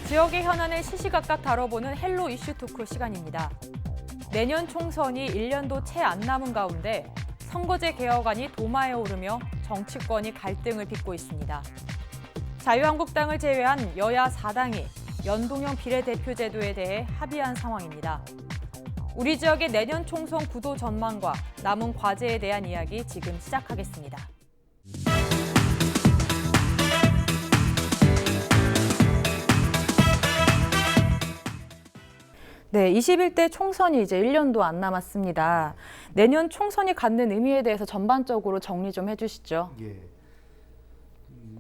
지역의 현안을 시시각각 다뤄보는 헬로 이슈 토크 시간입니다. 내년 총선이 1년도 채 안 남은 가운데 선거제 개혁안이 도마에 오르며 정치권이 갈등을 빚고 있습니다. 자유한국당을 제외한 여야 4당이 연동형 비례대표 제도에 대해 합의한 상황입니다. 우리 지역의 내년 총선 구도 전망과 남은 과제에 대한 이야기 지금 시작하겠습니다. 네, 21대 총선이 이제 1년도 안 남았습니다. 내년 총선이 갖는 의미에 대해서 전반적으로 정리 좀 해주시죠. 예.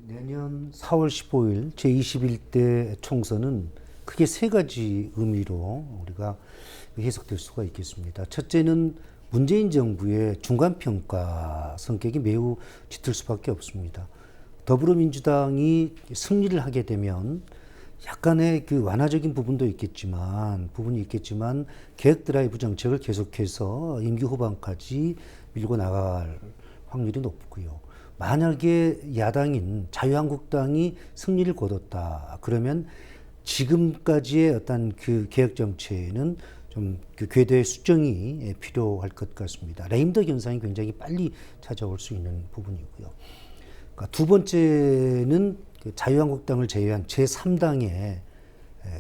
내년 4월 15일 제21대 총선은 크게 세 가지 의미로 우리가 해석될 수가 있겠습니다. 첫째는 문재인 정부의 중간평가 성격이 매우 짙을 수밖에 없습니다. 더불어민주당이 승리를 하게 되면 약간의 그 완화적인 부분이 있겠지만 개혁 드라이브 정책을 계속해서 임기 후반까지 밀고 나갈 확률이 높고요. 만약에 야당인 자유한국당이 승리를 거뒀다 그러면 지금까지의 어떤 그 개혁 정책에는 좀 그 궤도의 수정이 필요할 것 같습니다. 레임덕 현상이 굉장히 빨리 찾아올 수 있는 부분이고요. 그러니까 두 번째는 그 자유한국당을 제외한 제3당의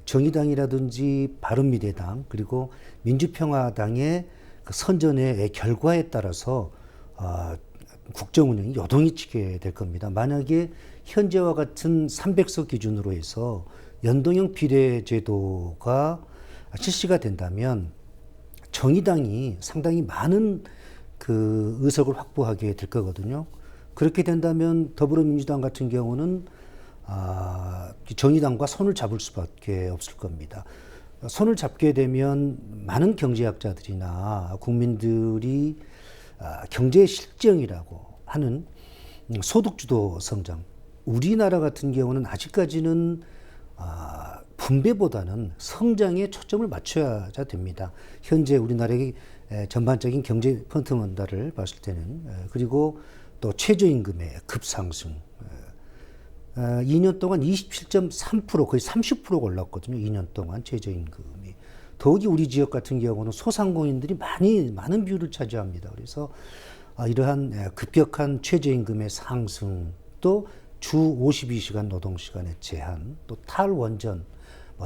정의당이라든지 바른미래당 그리고 민주평화당의 그 선전의 결과에 따라서 국정 운영이 요동이 치게 될 겁니다. 만약에 현재와 같은 300석 기준으로 해서 연동형 비례제도가 실시가 된다면 정의당이 상당히 많은 그 의석을 확보하게 될 거거든요. 그렇게 된다면 더불어민주당 같은 경우는 정의당과 손을 잡을 수밖에 없을 겁니다. 손을 잡게 되면 많은 경제학자들이나 국민들이 경제 실정이라고 하는 소득주도 성장. 우리나라 같은 경우는 아직까지는 분배보다는 성장에 초점을 맞춰야 됩니다. 현재 우리나라의 전반적인 경제 펀더멘탈을 봤을 때는 그리고 또 최저임금의 급상승. 2년 동안 27.3% 거의 30%가 올랐거든요. 2년 동안 최저임금이. 더욱이 우리 지역 같은 경우는 소상공인들이 많은 비율을 차지합니다. 그래서 이러한 급격한 최저임금의 상승, 또 주 52시간 노동시간의 제한, 또 탈원전,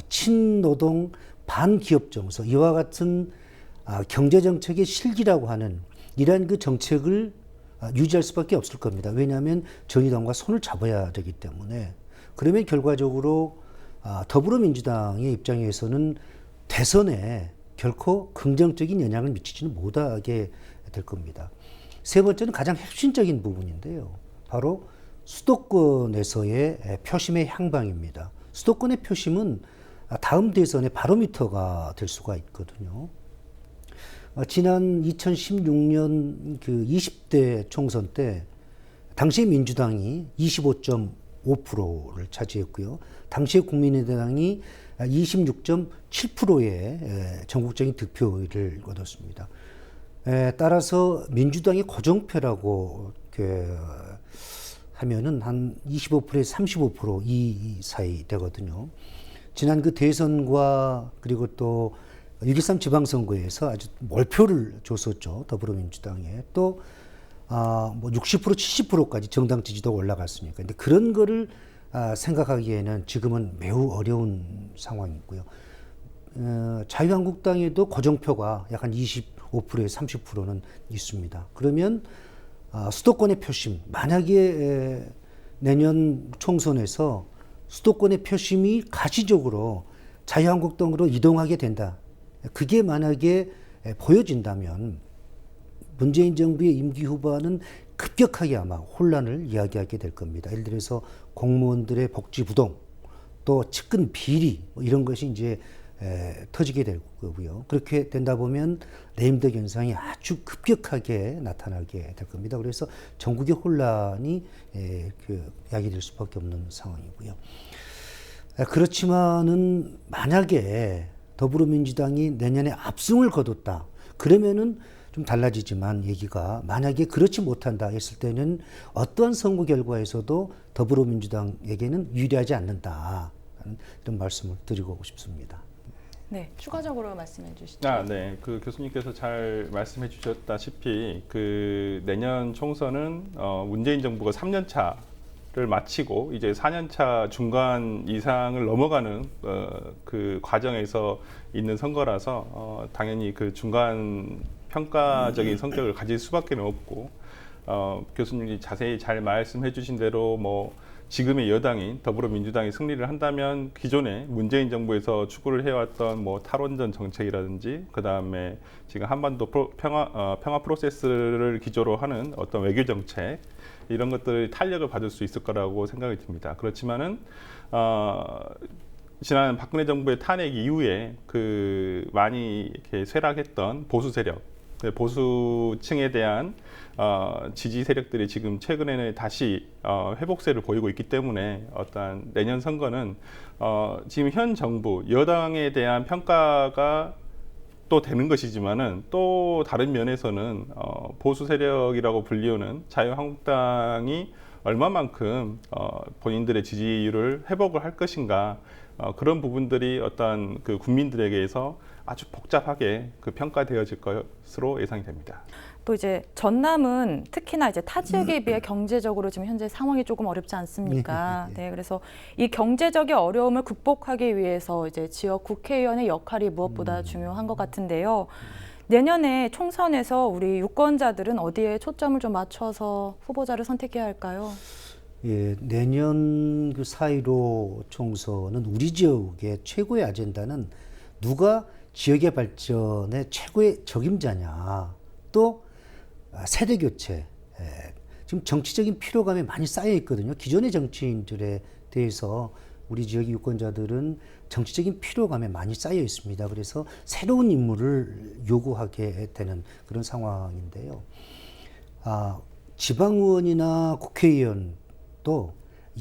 친노동, 반기업 정서, 이와 같은 경제정책의 실기라고 하는 이러한 그 정책을 유지할 수밖에 없을 겁니다. 왜냐하면 정의당과 손을 잡아야 되기 때문에. 그러면 결과적으로 더불어민주당의 입장에서는 대선에 결코 긍정적인 영향을 미치지는 못하게 될 겁니다. 세 번째는 가장 핵심적인 부분인데요. 바로 수도권에서의 표심의 향방입니다. 수도권의 표심은 다음 대선의 바로미터가 될 수가 있거든요. 지난 2016년 그 20대 총선 때 당시 민주당이 25.5%를 차지했고요. 당시 국민의당이 26.7%의 전국적인 득표율을 얻었습니다. 따라서 민주당의 고정표라고 하면은 한 25%에서 35% 이 사이 되거든요. 지난 그 대선과 그리고 또 6.13 지방선거에서 아주 몰표를 줬었죠. 더불어민주당에. 또, 60%, 70%까지 정당 지지도가 올라갔으니까. 근데 그런 거를 생각하기에는 지금은 매우 어려운 상황이고요. 자유한국당에도 고정표가 약 한 25%에서 30%는 있습니다. 그러면 수도권의 표심, 만약에 내년 총선에서 수도권의 표심이 가시적으로 자유한국당으로 이동하게 된다. 그게 만약에 보여진다면 문재인 정부의 임기 후반은 급격하게 아마 혼란을 이야기하게 될 겁니다. 예를 들어서 공무원들의 복지 부동, 또 측근 비리 이런 것이 이제 터지게 될 거고요. 그렇게 된다 보면 레임덕 현상이 아주 급격하게 나타나게 될 겁니다. 그래서 전국의 혼란이 야기될 수밖에 없는 상황이고요. 그렇지만은 만약에 더불어민주당이 내년에 압승을 거뒀다. 그러면은 좀 달라지지만 얘기가 만약에 그렇지 못한다 했을 때는 어떠한 선거 결과에서도 더불어민주당에게는 유리하지 않는다. 이런 말씀을 드리고 싶습니다. 네, 추가적으로 말씀해 주시죠. 네. 그 교수님께서 잘 말씀해 주셨다시피 그 내년 총선은 문재인 정부가 3년 차를 마치고 이제 4년 차 중간 이상을 넘어가는 그 과정에서 있는 선거라서 당연히 그 중간 평가적인 성격을 가질 수밖에 없고 교수님이 자세히 잘 말씀해 주신 대로 뭐 지금의 여당인 더불어민주당이 승리를 한다면 기존에 문재인 정부에서 추구를 해왔던 뭐 탈원전 정책이라든지 그 다음에 지금 한반도 평화 프로세스를 기조로 하는 어떤 외교 정책 이런 것들이 탄력을 받을 수 있을 거라고 생각이 듭니다. 그렇지만은 지난 박근혜 정부의 탄핵 이후에 그 많이 이렇게 쇠락했던 보수 세력, 보수층에 대한 지지 세력들이 지금 최근에는 다시 회복세를 보이고 있기 때문에 어떤 내년 선거는 지금 현 정부 여당에 대한 평가가 또 되는 것이지만은 또 다른 면에서는 보수 세력이라고 불리우는 자유한국당이 얼마만큼 본인들의 지지율을 회복을 할 것인가 그런 부분들이 어떤 그 국민들에게서 아주 복잡하게 그 평가되어질 것으로 예상이 됩니다. 또 이제 전남은 특히나 이제 타 지역에 비해 경제적으로 지금 현재 상황이 조금 어렵지 않습니까? 네, 그래서 이 경제적인 어려움을 극복하기 위해서 이제 지역 국회의원의 역할이 무엇보다 중요한 것 같은데요. 내년에 총선에서 우리 유권자들은 어디에 초점을 좀 맞춰서 후보자를 선택해야 할까요? 예, 내년 그 4.15 총선은 우리 지역의 최고의 아젠다는 누가 지역의 발전의 최고의 적임자냐, 또 세대 교체. 지금 정치적인 피로감이 많이 쌓여 있거든요. 기존의 정치인들에 대해서 우리 지역의 유권자들은 정치적인 피로감에 많이 쌓여 있습니다. 그래서 새로운 인물을 요구하게 되는 그런 상황인데요. 지방의원이나 국회의원도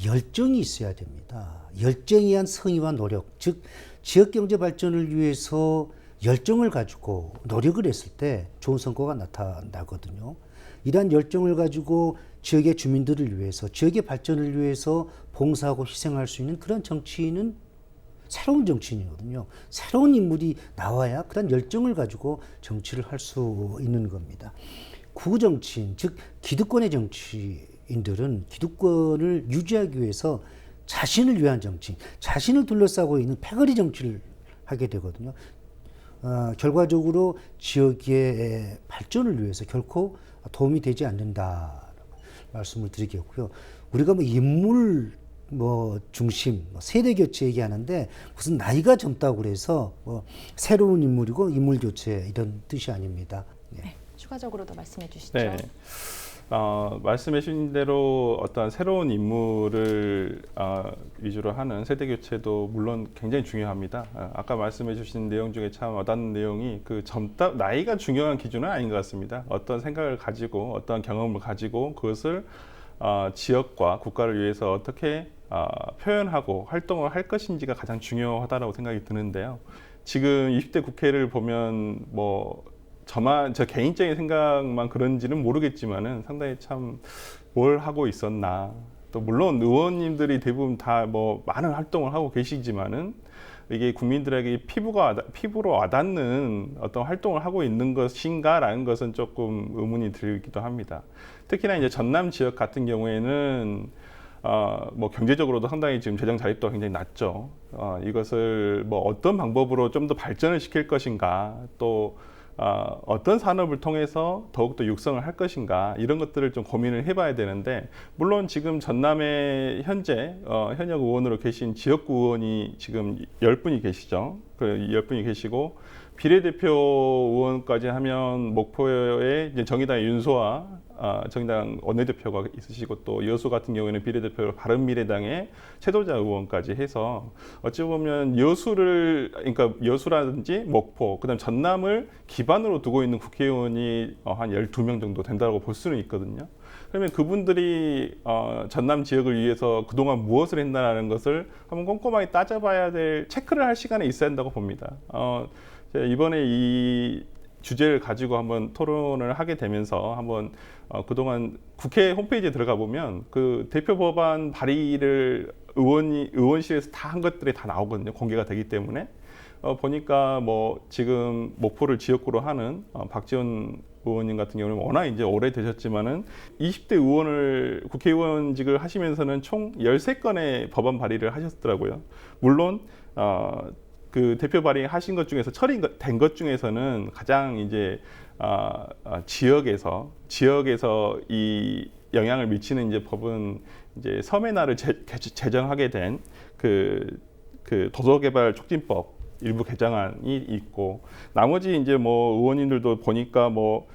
열정이 있어야 됩니다. 열정에 의한 성의와 노력, 즉 지역경제 발전을 위해서 열정을 가지고 노력을 했을 때 좋은 성과가 나타나거든요. 이러한 열정을 가지고 지역의 주민들을 위해서, 지역의 발전을 위해서 봉사하고 희생할 수 있는 그런 정치인은 새로운 정치인이거든요. 새로운 인물이 나와야 그런 열정을 가지고 정치를 할 수 있는 겁니다. 구정치인, 즉 기득권의 정치인들은 기득권을 유지하기 위해서 자신을 위한 정치, 자신을 둘러싸고 있는 패거리 정치를 하게 되거든요. 결과적으로 지역의 발전을 위해서 결코 도움이 되지 않는다 말씀을 드리겠고요. 우리가 뭐 인물 중심, 세대 교체 얘기하는데 무슨 나이가 젊다고 그래서 새로운 인물이고 인물 교체 이런 뜻이 아닙니다. 네, 추가적으로도 말씀해 주시죠. 네. 말씀해 주신 대로 어떤 새로운 인물을 위주로 하는 세대 교체도 물론 굉장히 중요합니다. 아까 말씀해 주신 내용 중에 참 와닿는 내용이 그 나이가 중요한 기준은 아닌 것 같습니다. 어떤 생각을 가지고 어떤 경험을 가지고 그것을 지역과 국가를 위해서 어떻게 표현하고 활동을 할 것인지가 가장 중요하다고 생각이 드는데요. 지금 20대 국회를 보면 저 개인적인 생각만 그런지는 모르겠지만은 상당히 참 뭘 하고 있었나. 또 물론 의원님들이 대부분 다 많은 활동을 하고 계시지만은 이게 국민들에게 피부로 와닿는 어떤 활동을 하고 있는 것인가라는 것은 조금 의문이 들기도 합니다. 특히나 이제 전남 지역 같은 경우에는 경제적으로도 상당히 지금 재정 자립도가 굉장히 낮죠. 이것을 어떤 방법으로 좀 더 발전을 시킬 것인가, 또 어떤 산업을 통해서 더욱더 육성을 할 것인가 이런 것들을 좀 고민을 해봐야 되는데 물론 지금 전남에 현재 현역 의원으로 계신 지역구 의원이 지금 10분이 계시죠. 그 10분이 계시고 비례대표 의원까지 하면 목포에 이제 정의당의 윤소아 정의당 원내대표가 있으시고 또 여수 같은 경우에는 비례대표로 바른미래당의 최도자 의원까지 해서 어찌 보면 그러니까 여수라든지 목포, 그다음 전남을 기반으로 두고 있는 국회의원이 한 12명 정도 된다고 볼 수는 있거든요. 그러면 그분들이 전남 지역을 위해서 그동안 무엇을 했나라는 것을 한번 꼼꼼하게 따져봐야 될, 체크를 할 시간이 있어야 한다고 봅니다. 이번에 이 주제를 가지고 한번 토론을 하게 되면서 한번 그동안 국회 홈페이지에 들어가 보면 그 대표 법안 발의를 의원실에서 다 한 것들이 다 나오거든요. 공개가 되기 때문에. 보니까 뭐 지금 목포를 지역구로 하는 박지원 의원님 같은 경우는 워낙 이제 오래 되셨지만은 20대 의원을 국회의원직을 하시면서는 총 13건의 법안 발의를 하셨더라고요. 물론 그 대표 발의하신 것 중에서 처리된 것 중에서는 가장 이제 지역에서 이 영향을 미치는 이제 법은 이제 섬해나를 제정하게 된 그 도서개발 촉진법 일부 개정안이 있고, 나머지 이제 뭐 의원님들도 보니까 뭐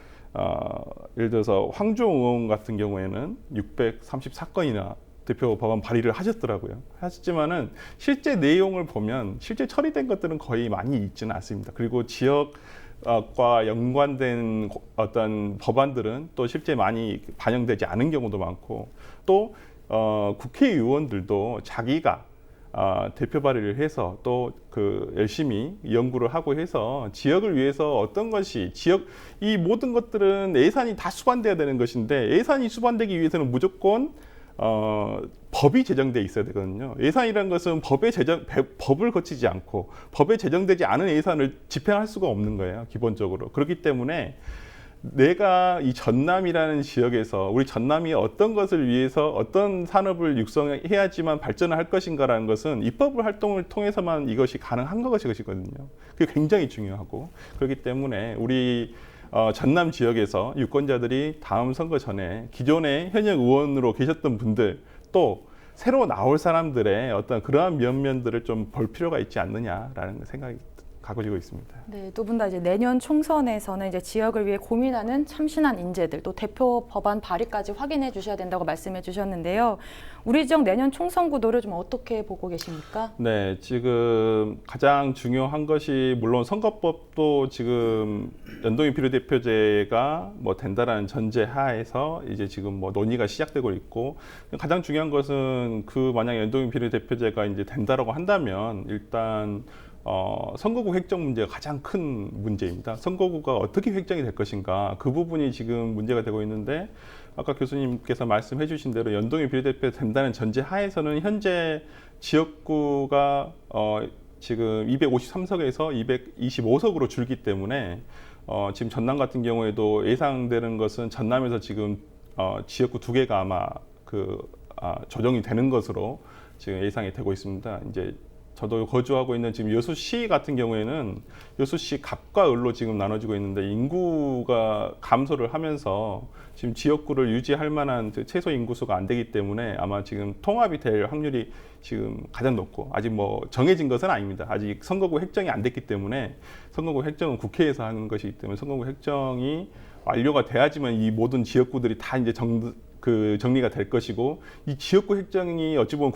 예를 들어서 황교안 의원 같은 경우에는 634건이나 대표 법안 발의를 하셨더라고요. 하셨지만은 실제 내용을 보면 실제 처리된 것들은 거의 많이 있지는 않습니다. 그리고 지역과 연관된 어떤 법안들은 또 실제 많이 반영되지 않은 경우도 많고, 또 국회의원들도 자기가 대표 발의를 해서 또 그 열심히 연구를 하고 해서 지역을 위해서 어떤 것이 이 모든 것들은 예산이 다 수반돼야 되는 것인데, 예산이 수반되기 위해서는 무조건 법이 제정돼 있어야 되거든요. 예산이라는 것은 법을 거치지 않고 법에 제정되지 않은 예산을 집행할 수가 없는 거예요, 기본적으로. 그렇기 때문에 내가 이 전남이라는 지역에서 우리 전남이 어떤 것을 위해서 어떤 산업을 육성해야지만 발전을 할 것인가라는 것은 입법 활동을 통해서만 이것이 가능한 것이거든요. 그게 굉장히 중요하고, 그렇기 때문에 우리 전남 지역에서 유권자들이 다음 선거 전에 기존의 현역 의원으로 계셨던 분들, 또 새로 나올 사람들의 어떤 그러한 면면들을 좀 볼 필요가 있지 않느냐라는 생각이 가지고 있습니다. 네, 두 분 다 이제 내년 총선에서는 이제 지역을 위해 고민하는 참신한 인재들, 또 대표 법안 발의까지 확인해 주셔야 된다고 말씀해 주셨는데요. 우리 지역 내년 총선 구도를 좀 어떻게 보고 계십니까? 네, 지금 가장 중요한 것이 물론 선거법도 지금 연동형 비례대표제가 뭐 된다라는 전제 하에서 이제 지금 뭐 논의가 시작되고 있고, 가장 중요한 것은 그 만약 연동형 비례대표제가 이제 된다라고 한다면 일단 선거구 획정 문제가 가장 큰 문제입니다. 선거구가 어떻게 획정이 될 것인가, 그 부분이 지금 문제가 되고 있는데, 아까 교수님께서 말씀해 주신 대로 연동형 비례대표 된다는 전제 하에서는 현재 지역구가 지금 253석에서 225석으로 줄기 때문에 지금 전남 같은 경우에도 예상되는 것은 전남에서 지금 지역구 2개가 아마 조정이 되는 것으로 지금 예상이 되고 있습니다. 이제 저도 거주하고 있는 지금 여수시 같은 경우에는 여수시 갑과 을로 지금 나눠지고 있는데, 인구가 감소를 하면서 지금 지역구를 유지할 만한 최소 인구수가 안 되기 때문에 아마 지금 통합이 될 확률이 지금 가장 높고, 아직 뭐 정해진 것은 아닙니다. 아직 선거구 획정이 안 됐기 때문에, 선거구 획정은 국회에서 하는 것이기 때문에 선거구 획정이 완료가 돼야지만 이 모든 지역구들이 다 이제 정리가 될 것이고, 이 지역구 획정이 어찌 보면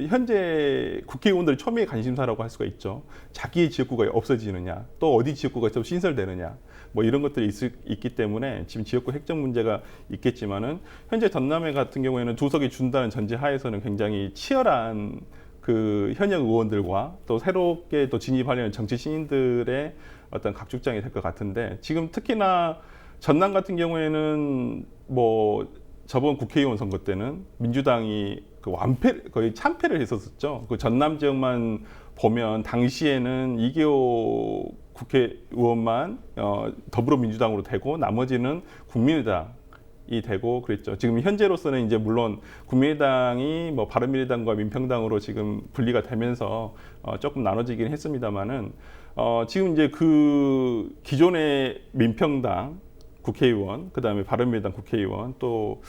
현재 국회의원들의 초미의 관심사라고 할 수가 있죠. 자기의 지역구가 없어지느냐, 또 어디 지역구가 또 신설되느냐, 뭐 이런 것들이 있기 때문에 지금 지역구 획정 문제가 있겠지만은, 현재 전남에 같은 경우에는 2석이 준다는 전제 하에서는 굉장히 치열한 그 현역 의원들과 또 새롭게 또 진입하려는 정치 신인들의 어떤 각축장이 될 것 같은데, 지금 특히나 전남 같은 경우에는 뭐 저번 국회의원 선거 때는 민주당이 거의 참패를 했었죠. 그 전남 지역만 보면 당시에는 이계호 국회의원만 더불어민주당으로 되고 나머지는 국민의당이 되고 그랬죠. 지금 현재로서는 이제 물론 국민의당이 뭐 바른미래당과 민평당으로 지금 분리가 되면서 조금 나눠지긴 했습니다만은 지금 이제 그 기존의 민평당 국회의원, 그 다음에 바른미래당 국회의원, 또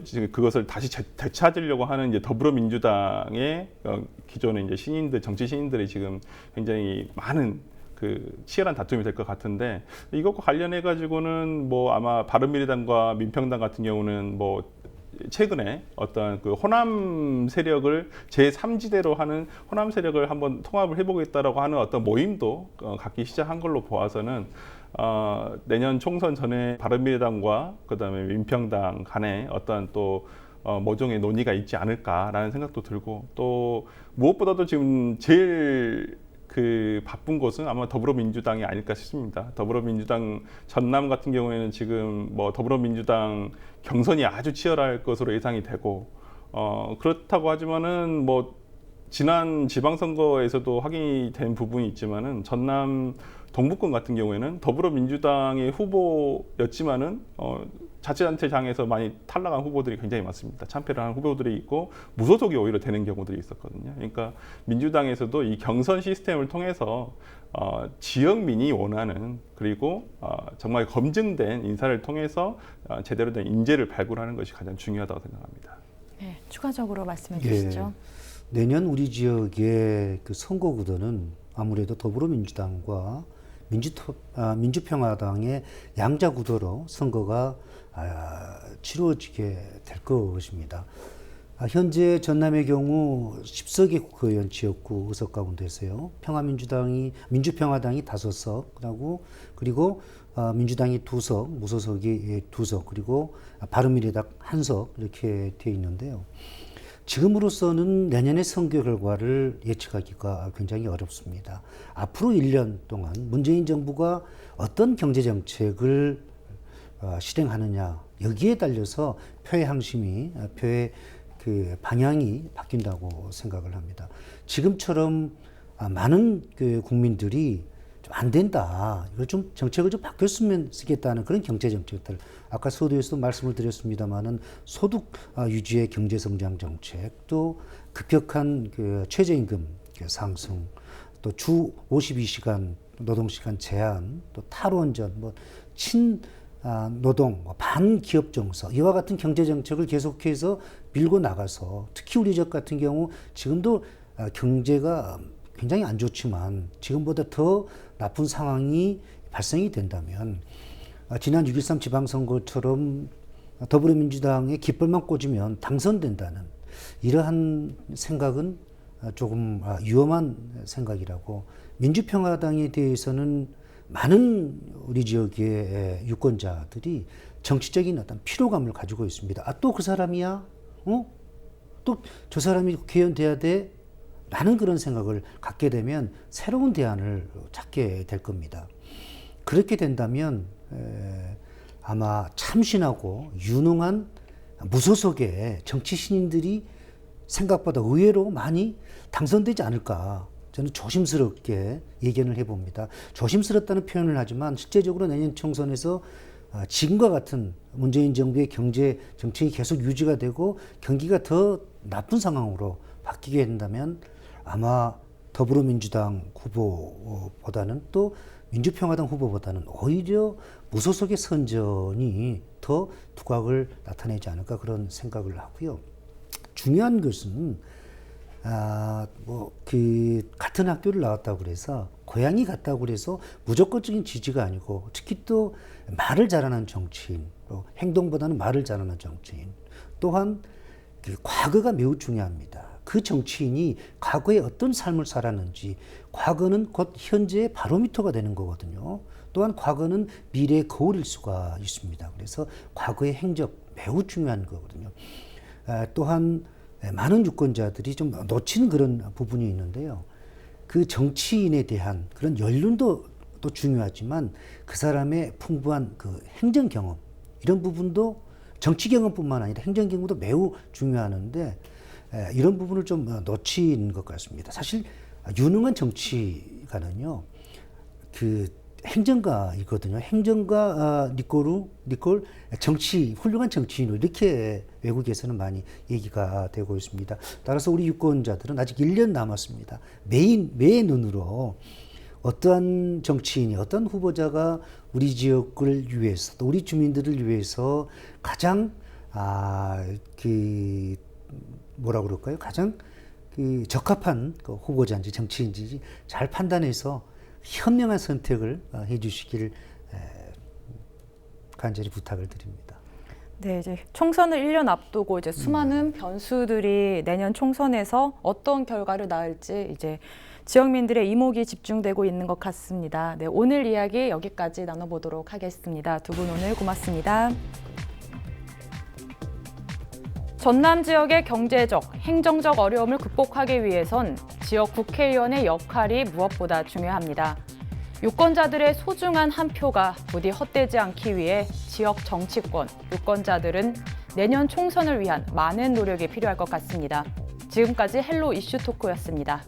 지금 그것을 다시 되찾으려고 하는 이제 더불어민주당의 기존의 이제 정치 신인들이 지금 굉장히 많은 치열한 다툼이 될 것 같은데, 이것과 관련해 가지고는 뭐 아마 바른미래당과 민평당 같은 경우는 뭐 최근에 어떤 그 호남 세력을 제3지대로 하는 호남 세력을 한번 통합을 해보겠다라고 하는 어떤 모임도 갖기 시작한 걸로 보아서는 내년 총선 전에 바른미래당과 그다음에 민평당 간에 어떤 또 모종의 논의가 있지 않을까라는 생각도 들고, 또 무엇보다도 지금 제일 바쁜 곳은 아마 더불어민주당이 아닐까 싶습니다. 더불어민주당 전남 같은 경우에는 지금 뭐 더불어민주당 경선이 아주 치열할 것으로 예상이 되고, 그렇다고 하지만은 뭐 지난 지방선거에서도 확인이 된 부분이 있지만은 전남 동북권 같은 경우에는 더불어민주당의 후보였지만은 자치단체장에서 많이 탈락한 후보들이 굉장히 많습니다. 참패를 한 후보들이 있고 무소속이 오히려 되는 경우들이 있었거든요. 그러니까 민주당에서도 이 경선 시스템을 통해서 지역민이 원하는 그리고 정말 검증된 인사를 통해서 제대로 된 인재를 발굴하는 것이 가장 중요하다고 생각합니다. 네, 추가적으로 말씀해 예. 주시죠. 내년 우리 지역의 그 선거구도는 아무래도 더불어민주당과 민주평화당의 양자 구도로 선거가 치루어지게 될 것입니다. 현재 전남의 경우 10석의 국회의원 지역구 의석 가운데서요. 민주평화당이 5석, 그리고 민주당이 2석, 무소속이 2석, 그리고 바른미래당 1석 이렇게 되어 있는데요. 지금으로서는 내년의 선거 결과를 예측하기가 굉장히 어렵습니다. 앞으로 1년 동안 문재인 정부가 어떤 경제 정책을 실행하느냐 여기에 달려서 표의 항심이 표의 그 방향이 바뀐다고 생각을 합니다. 지금처럼 많은 그 국민들이 좀 안 된다. 이걸 좀 정책을 좀 바뀌었으면 쓰겠다는 그런 경제 정책들. 아까 서두에서도 말씀을 드렸습니다만은 소득 유지의 경제 성장 정책, 또 급격한 그 최저임금 상승, 또 주 52시간 노동시간 제한, 또 탈원전, 노동, 반기업 정서, 이와 같은 경제 정책을 계속해서 밀고 나가서 특히 우리 지역 같은 경우 지금도 경제가 굉장히 안 좋지만 지금보다 더 나쁜 상황이 발생이 된다면 지난 6.13 지방선거처럼 더불어민주당의 깃발만 꽂으면 당선된다는 이러한 생각은 조금 위험한 생각이라고, 민주평화당에 대해서는 많은 우리 지역의 유권자들이 정치적인 어떤 피로감을 가지고 있습니다. 또 그 사람이야? 또 저 사람이 국회의원 돼야 돼? 라는 그런 생각을 갖게 되면 새로운 대안을 찾게 될 겁니다. 그렇게 된다면 아마 참신하고 유능한 무소속의 정치 신인들이 생각보다 의외로 많이 당선되지 않을까, 저는 조심스럽게 예견을 해봅니다. 조심스럽다는 표현을 하지만 실제적으로 내년 총선에서 지금과 같은 문재인 정부의 경제 정책이 계속 유지가 되고 경기가 더 나쁜 상황으로 바뀌게 된다면 아마 더불어민주당 후보보다는 또 민주평화당 후보보다는 오히려 무소속의 선전이 더 두각을 나타내지 않을까 그런 생각을 하고요. 중요한 것은 같은 학교를 나왔다고 그래서 고향이 같다고 그래서 무조건적인 지지가 아니고, 특히 또 말을 잘하는 정치인, 행동보다는 말을 잘하는 정치인, 또한 그 과거가 매우 중요합니다. 그 정치인이 과거에 어떤 삶을 살았는지, 과거는 곧 현재의 바로미터가 되는 거거든요. 또한 과거는 미래의 거울일 수가 있습니다. 그래서 과거의 행적 매우 중요한 거거든요. 또한 많은 유권자들이 좀 놓치는 그런 부분이 있는데요. 그 정치인에 대한 그런 연륜도 또 중요하지만 그 사람의 풍부한 그 행정 경험, 이런 부분도 정치 경험뿐만 아니라 행정 경험도 매우 중요하는데 이런 부분을 좀 놓친 것 같습니다. 사실 유능한 정치가는요, 그 행정가이거든요. 행정가 니콜 정치 훌륭한 정치인으로 이렇게 외국에서는 많이 얘기가 되고 있습니다. 따라서 우리 유권자들은 아직 1년 남았습니다. 매의 눈으로 어떠한 정치인이, 어떤 후보자가 우리 지역을 위해서, 또 우리 주민들을 위해서 가장 가장 그 적합한 그 후보자인지 정치인지 잘 판단해서 현명한 선택을 해주시길 간절히 부탁을 드립니다. 네, 이제 총선을 1년 앞두고 이제 수많은 변수들이 내년 총선에서 어떤 결과를 낳을지 이제 지역민들의 이목이 집중되고 있는 것 같습니다. 네, 오늘 이야기 여기까지 나눠보도록 하겠습니다. 두 분 오늘 고맙습니다. 전남 지역의 경제적, 행정적 어려움을 극복하기 위해선 지역 국회의원의 역할이 무엇보다 중요합니다. 유권자들의 소중한 한 표가 부디 헛되지 않기 위해 지역 정치권, 유권자들은 내년 총선을 위한 많은 노력이 필요할 것 같습니다. 지금까지 헬로 이슈 토크였습니다.